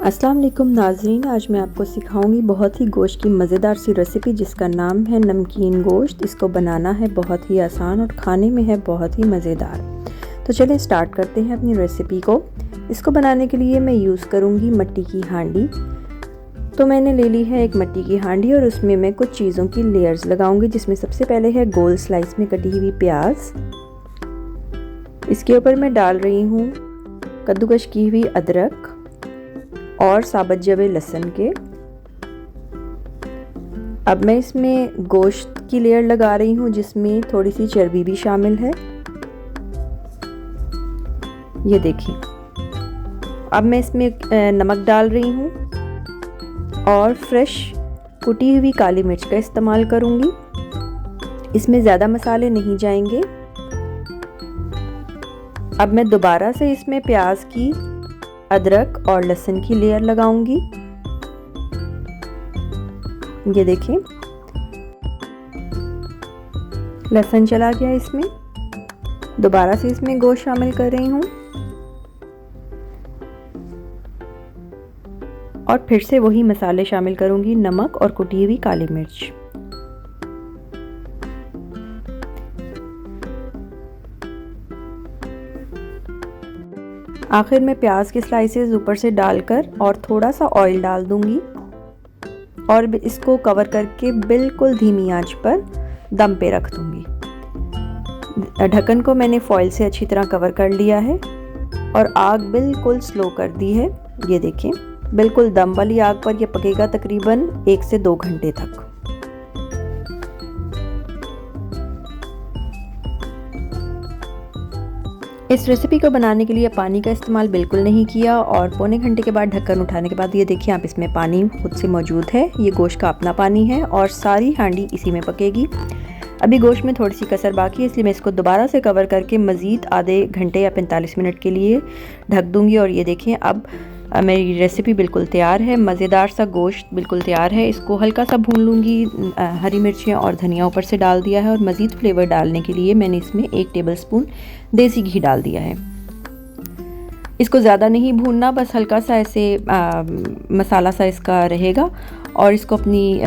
अस्सलाम वालेकुम नाज़रीन, आज मैं आपको सिखाऊंगी बहुत ही गोश्त की मज़ेदार सी रेसिपी जिसका नाम है नमकीन गोश्त। इसको बनाना है बहुत ही आसान और खाने में है बहुत ही मज़ेदार। तो चलें स्टार्ट करते हैं अपनी रेसिपी को। इसको बनाने के लिए मैं यूज़ करूंगी मिट्टी की हांडी। तो मैंने ले ली है एक मिट्टी की हांडी और उसमें मैं कुछ चीज़ों की लेयर्स लगाऊंगी, जिसमें सबसे पहले है गोल स्लाइस में कटी हुई प्याज। इसके ऊपर मैं डाल रही हूँ कद्दूकश की हुई अदरक और साबुत जवे लहसुन के। अब मैं इसमें गोश्त की लेयर लगा रही हूँ, जिसमें थोड़ी सी चर्बी भी शामिल है। ये देखिए। अब मैं इसमें नमक डाल रही हूँ और फ्रेश कुटी हुई काली मिर्च का इस्तेमाल करूँगी। इसमें ज़्यादा मसाले नहीं जाएंगे। अब मैं दोबारा से इसमें प्याज की, अदरक और लहसुन की लेयर लगाऊंगी। ये देखिए, लहसुन चला गया इसमें। दोबारा से इसमें गोश्त शामिल कर रही हूँ और फिर से वही मसाले शामिल करूंगी, नमक और कुटी हुई काली मिर्च। आखिर में प्याज के स्लाइसेस ऊपर से डालकर और थोड़ा सा ऑयल डाल दूंगी और इसको कवर करके बिल्कुल धीमी आंच पर दम पे रख दूंगी। ढक्कन को मैंने फॉइल से अच्छी तरह कवर कर लिया है और आग बिल्कुल स्लो कर दी है। ये देखिए, बिल्कुल दम वाली आग पर यह पकेगा तकरीबन 1 से 2 घंटे तक। इस रेसिपी को बनाने के लिए पानी का इस्तेमाल बिल्कुल नहीं किया और पौने घंटे के बाद ढक्कन उठाने के बाद ये देखिए आप, इसमें पानी खुद से मौजूद है। ये गोश्त का अपना पानी है और सारी हांडी इसी में पकेगी। अभी गोश्त में थोड़ी सी कसर बाकी है, इसलिए मैं इसको दोबारा से कवर करके मज़ीद आधे घंटे या 45 मिनट के लिए ढक दूँगी। और ये देखें, अब मेरी रेसिपी बिल्कुल तैयार है। मज़ेदार सा गोश्त बिल्कुल तैयार है। इसको हल्का सा भून लूँगी। हरी मिर्चें और धनिया ऊपर से डाल दिया है और मज़ीद फ्लेवर डालने के लिए मैंने इसमें 1 टेबलस्पून देसी घी डाल दिया है। इसको ज़्यादा नहीं भूनना, बस हल्का सा ऐसे मसाला सा इसका रहेगा। और इसको अपनी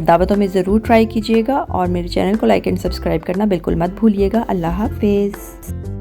दावतों में ज़रूर ट्राई कीजिएगा और मेरे चैनल को लाइक एंड सब्सक्राइब करना बिल्कुल मत भूलिएगा। अल्लाह हाफ़िज़।